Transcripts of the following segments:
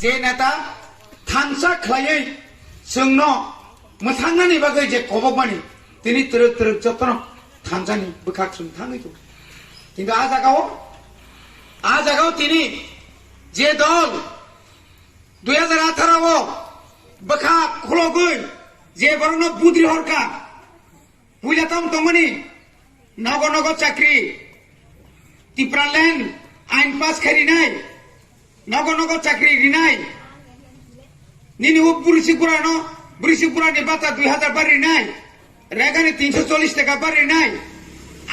जे नेता थांसा खलायै जोंनो मोथांनानै बागै जे गबमानि दिनै तरक तरक जतन थांजानि बोखाक जों थाङैतो কিন্তু आ जागाव তিনি যে দল 2018 বখা খলগৈ যে বরণ বুদ্রি হরকা বুঝাতাম তমনি নগ নগ চাকরি টিপ্রালেন আইন পাস খারি নাই নগ নগ চাকরি রিনাই নিনি বুরিশিপুরা নি বাতা 2000 বাড়ি নাই রেগানি 340 টাকা বাড়ি নাই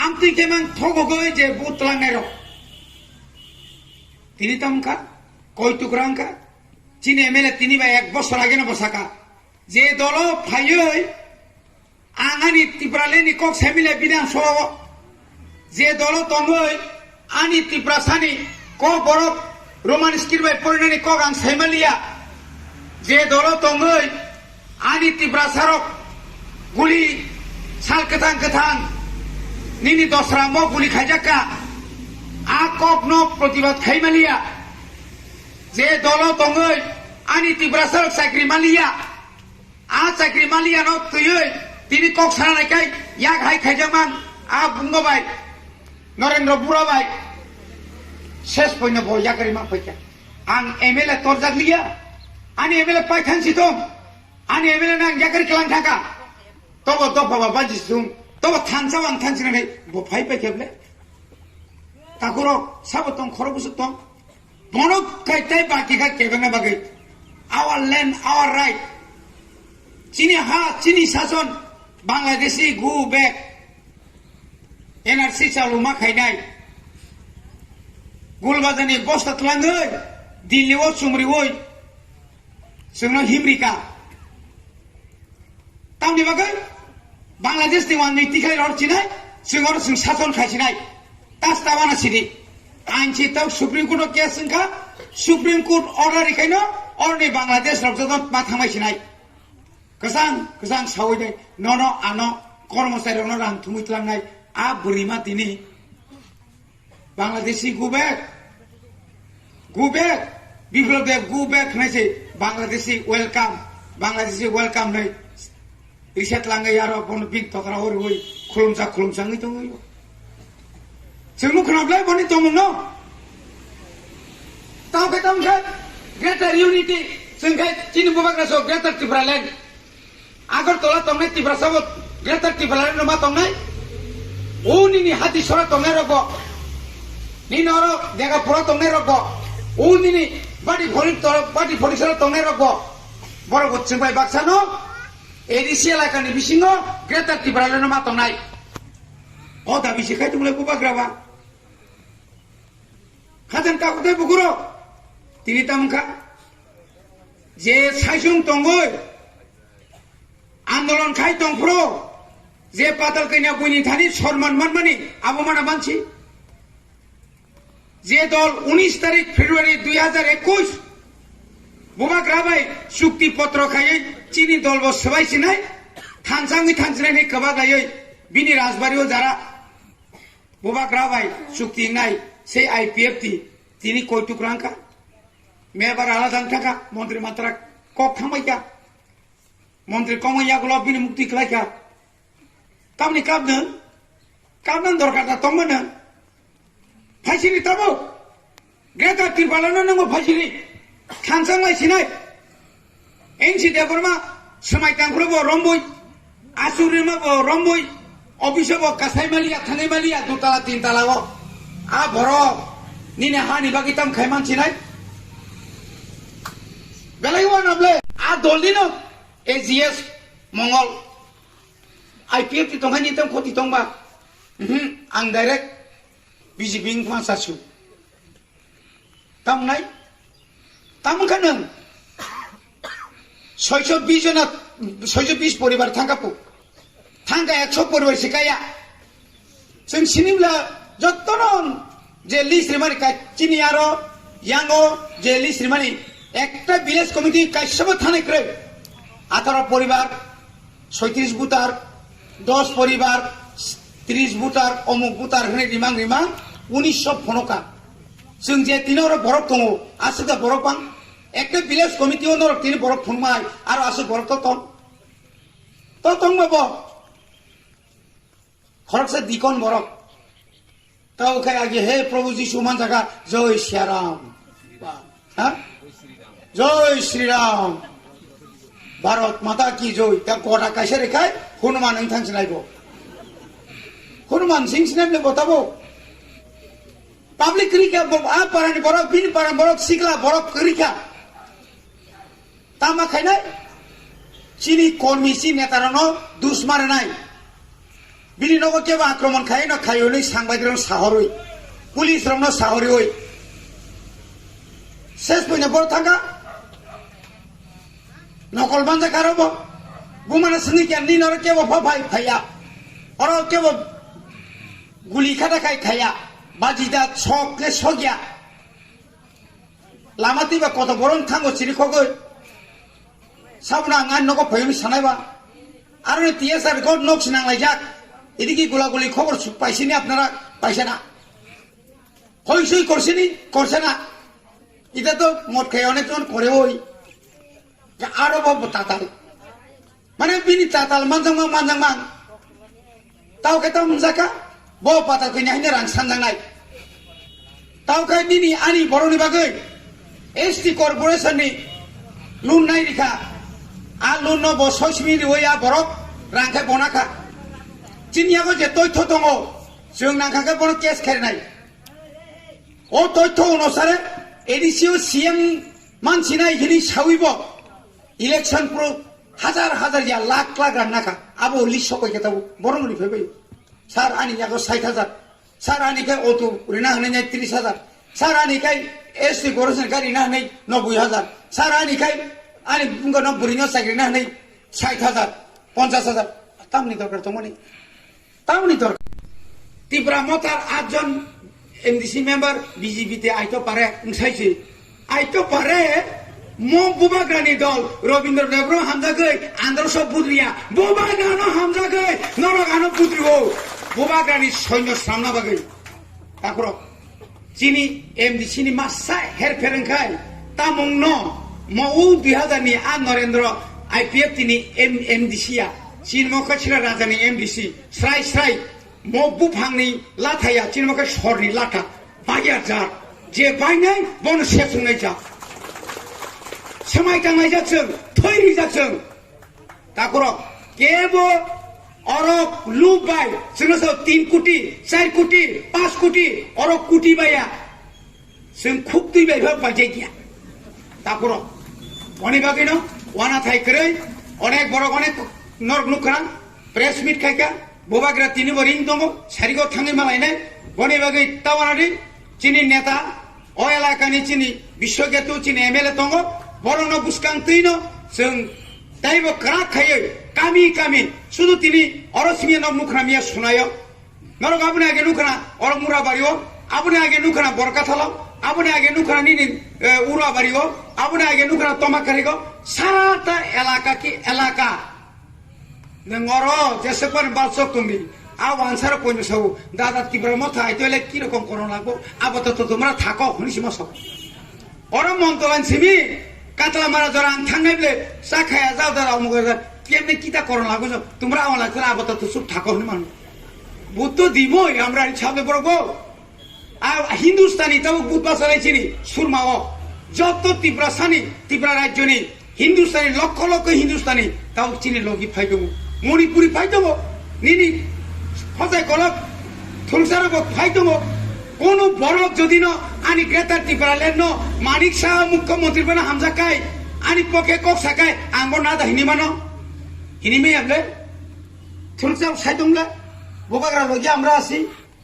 আমতি কেমন ঠগগৈ যে বুতলাঙ্গাই র তিনি তামকা কয় টুকরাঙ্কা চীনে এমএলএ তিনি বা 1 বছর আগে না বসাকা যে দল ফাইয়ই আঙানি টিপ্রালেনি কক সেমিলে বিধানসভা যে দল তঙ্গই আনি টিপ্রাসানি ক বরফ রোমান স্কিরবাই পরিণানি কক আং সেমালিয়া যে দল তঙ্গই আনি টিপ্রাসারক গুলি সাল কেথাং নিনি দশরাম গুলি খাইজাকা আ কক ন প্রতিবাদ খাইমালিয়া যে দল তঙ্গই আনি টিপ্রাসারক চাকরি মালিয়া আ চাকরি মালিয়া ন তুই তিনি কক সারানাইকাই ইয়াক হাই খাইজামান আ বুঙ্গবাই নরেন্দ্র বুড়াবাই শেষ পয়না বই ইয়াকারি মা পয়কা আং এমএলএ তরজাক লিয়া আনি এমএলএ পাইথানসি দম আনি এমএলএ নাং ইয়াকারি কেলাং থাকা তব দফাবা বাজি সুং তব থানসাও আং থানসিনাनै বফাই পাইকেবলে তাকুর সাবতং খরবুসতং বনক খাইতাই বাকি খা কেবেনা বাগै আওয়ার ল্যান্ড আওয়ার রাইট চিনি শাসন বাংলাদেশি গু বেক এনআরসি চালু मा खायनाय गुलबाजानि बस्ता तलाङै दिल्लीआव सुमरिवै जोंनो हिमरिका तावनि बागै बांलादेशनि वान नैतिखाय रचिनाय जोंनो जों शासन खायसिनाय तास्तावाना सिरि आइनसि ताव सुप्रीम कोर्ट केस जोंखा सुप्रीम कोर्ट अर्डार इखायनो अरनि बांलादेश रबजन मा थांमायसिनाय गोजां सावैनाय न आनो कर्मचारियावनो रां थुमैतलांनाय आ बुरिमा दिनै बांलादेशी गुबेक बिप्लब देव गुबेक होननायसै बांलादेशी वेलकाम नै रिसेट लाङै आरो बन बिग तकरा हरबै खुलुमसाङै दङ जोंनो खोनाब्लाय बनि दंमोन तावखै ग्रेटार इउनिटि जोंखाय चिनि बुबाग्रासो ग्रेटार टिप्रालेण्ड आगरतला तंनाय टिप्रासाबो ग्रेटार टिप्रालेण्ड मा तंनाय उनिनि हाति सरा तंनाय रगो निनरो देगा पुरा तंनाय रगो उनिनि बाटी फरिसरा तंनाय रगो बरगो जोंबाय बाक्सानो एडिसि एलाकानि बिसिङो ग्रेटार टिप्रालेण्ड मा तंनाय अ दा बिसिखाय तुमले बुबाग्राबा खाजन काकुते बुगुरो तिनि तामखा जे साइसुं तंगै आंदोलन खाय तंफ्रो जे पाताल कैना बयनि थानि सन्मान मानमानि आबमाना मानसि जे दल 19 तारिख फेब्रुवारी 2021 बुबाग्राबाय चुक्ति पत्र खायै चीनी दल बो सबायसिनाय थानसाङै कबादायै बिनि राजबारियाव जारा बुबाग्राबाय चुक्ति नाय से आईपीएफटी तिनि कय टुक्रांका मेबार आलादा थाका मन्त्री मात्रा कक थांबायका मन्त्री कमैया गुलाब बिनि मुक्ति खालायका तामनि काबनो दरकार तंमोनो फाइसिनि ताबो ग्रेटार टिप्रालेण्ड नंगौ फाइसिनि थांसांलायसिनाय एनसि देबरमा समायतांफ्रोबो रम्बय आसुरिमाबो रम्बय अफिसाबो कासायमालिया थाङैमालिया दुताला तिनतालाव आ बर निने हानि बागै ताम खायमानसिनाय बेलायवा नाबले आ दलनिनो एजीएस मंगल आईपीएफ ती तंगानि तम खति तंबा आं डाइरेक्ट बीजेपी मासासु तामनाय तामखानो 620 परिवार थांगापु थांगा 100 परिवार सिकाया जों सिनिब्ला जत्तन जे लिस्ट रिमानि काचिनि आरो यांगो जे लिस्ट रिमानि একটা ভিলেজ কমিটি কাশ্যব থানে ক্রে 18 পরিবার 36 বুতার 10 পরিবার 30 বুতার অমুক বুতার হনে রিমাং 1900 ফনকা जों जे तिनाव बरफ दङ आसुदा बरफां একটা ভিলেজ কমিটিও নরক তিনি বরফ ফুনমাই আর আছে বরফ তো তংমাব খরচে দিকন বরফ তাও খাই আগে হে প্রভু যিশু মান জায়গা জয় শ্রীরাম হ্যাঁ জয় শ্রীরাম ভারত মাতা কি জয় তা গটা কাইসে রেখায় হনুমান নों थांसि नायब हनुमान सिं सिनायले बताबो पाब्लिक रिका आ पारानि बरफ बिनि पारा बरफ सिगला बरफ रिका तामा खायनाय चिनी कर्मीसी नेतारानो दुश्मारे नाय बिनि नगो केबो आक्रमण खाय न खायोनै सांबायदिराव साहरoi पुलिस रावनो साहरoi शेष बयना बर थांगा नकल बांजा कारोबो बुमाना सिनि केनि नर केबो फाय फाया और केबो गुली खाटा खाय खाया बाजिदा सकले सगिया लामातिबा कत बरन थांगो सिरिखगो साबना आं नगो फयनि सानायबा आरो टीएसआर को नक्स नांलायजाक এদিকে গোলাগুলি খবর পাইছেনি আপনারা পাইছে না হইসই করছে না এটা তো মদ খাই অনেকজন করে ওই আরো তাতাল মানে বিনি তাতাল মানজাং তাও কে তাও মনজাকা ব পাতা কইনা হিনে রান সানজাंनाय তাও কে বিনি আনি বড়নি বাগै এসটি কর্পোরেশননি লুন নাই রিখা आ लुन न ब 6 मिनिट ओया बरफ रांखाय बनाखा चिनियागो जे तथ्य दङ जों नांखाखै बन केस खायनाय ओ तथ्य अनुसारे एडिसिओ सीएम मानसिना इखिनि साविब इलेक्शन प्रो हाजार या लाख रांनाखा आबो लिस्ट सकै केताबो बरंगनि फैबाय सार आनि जागो 60,000 सार आनिखाय अटो रिना होनाय 30,000 सार आनिखाय एसटी कॉर्पोरेशन गारि ना होनाय 90,000 सार आनिखाय आनी बुंगनो बुरिनो साइकेल ना होनाय 60,000 50,000 तामनि दरकार दंमोन तामनि दरकार तिब्रा मतार 8 जन एमडीसी मेंबर बीजेपी ते आइतो पारे उंसाइसि आइतो पारे मो बुबाग्रानि दल रविन्द्र देब्र हामजागै आंद्रस बुद्रिया बुबाग्रानो हामजागै नरगानो बुद्रिगो बुबाग्रानि सैन्य सामना बागै ताकरो चिनी एमडीसी नि मासा हेरफेरंखाय तामुंनो मौ 2000 नि आ नरेंद्र आईपीएफ तिनि एमडीसी आ चिनमखा छिरा राजानि एमडीसी स्राय मौ बुफांनि लाथाया चिनमखा सरनि लाथा बाया जार जे बायनाय बन सेसुंनाय जा समाय गांनाय जाथों थैरि जाथों ताकरो केबो अरब लुबाय जोंनो 3 कोटी 4 कोटी 5 कोटी अरब कोटी बाया जों खुब दैबाय बायजाय गया ताकरो অনেক আগে ন ওয়ানা থাই করে অনেক বড় অনেক নরক নুকরা প্রেস মিট খাইকা বোবাগ্রা তিনি বরিং দङ সারিগো থাঙ্গি মালাইনাय বনে বাগে তাওয়ানারি চিনি নেতা ও এলাকানি চিনি বিশ্বকেতু চিনি এমএলএ দङ বরন বুসকাং তৈন जों তাইবো ক্রা খাইয়ে কামি শুধু তিনি অরসমিয়া নব নুকরামিয়া শোনায় নরক আপনি আগে নুকরা অরক মুরা বাড়িও আপনি আগে নুকরা বরকাথালাও আপনি আগে নুকরা নিনি উড়া বাড়িও আপনি আগে নুকরা তমাকারিগো সারাটা এলাকা কি এলাকা নর যেসেপর বালসক তুমি আও আনসার কইনো সব দাদা তিব্রা মথা আইতলে কি রকম করন লাগবো আপাতত তোমরা থাকো হনিসিমা সব অর মন্তলান সিমি কাতলা মারা জরা আন থাঙ্গাইবলে সাখায়া যাও দাঁড়া মুগা কেমনে কিটা করন লাগবো তোমরা আমলা করে আপাতত চুপ থাকো হনি মান বুদ্ধ দিবই আমরা ছাবে বড়গো আর হিন্দুস্তানি তাও বুদ্ধ চালাইছিনি সুরমাও যত ত্রিপুরা রাজ্যনি হিন্দুস্তানি লক্ষ হিন্দুস্তানি তাও চিনি লগি ফাইদব মণিপুরি ফাইদব নিনি হজাই কলক থুলসারব ফাইদব কোন বরফ যদি ন আনি গ্রেটার ত্রিপুরা লেন মানিক শাহ মুখ্যমন্ত্রী বেনা হামজাকাই আনি পকে কক সাকাই আঙ্গর না দা হিনিমানো হিনিমে আবলে থুলসার সাইদংলে বোবাগ্রা লগি আমরা আছি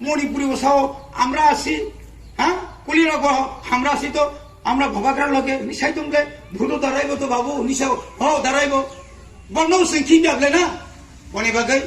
মণিপুরি বসাও আমরা আছি হ্যাঁ কুলিরগ আমরা আছি তো আমরা ভবাগ্রার লগে নিশাই তোমলে ভুলো দাঁড়াইব তো বাবু নিশাও দাঁড়াইব বর্ণ সিং কি যাবলে না বনে বাগাই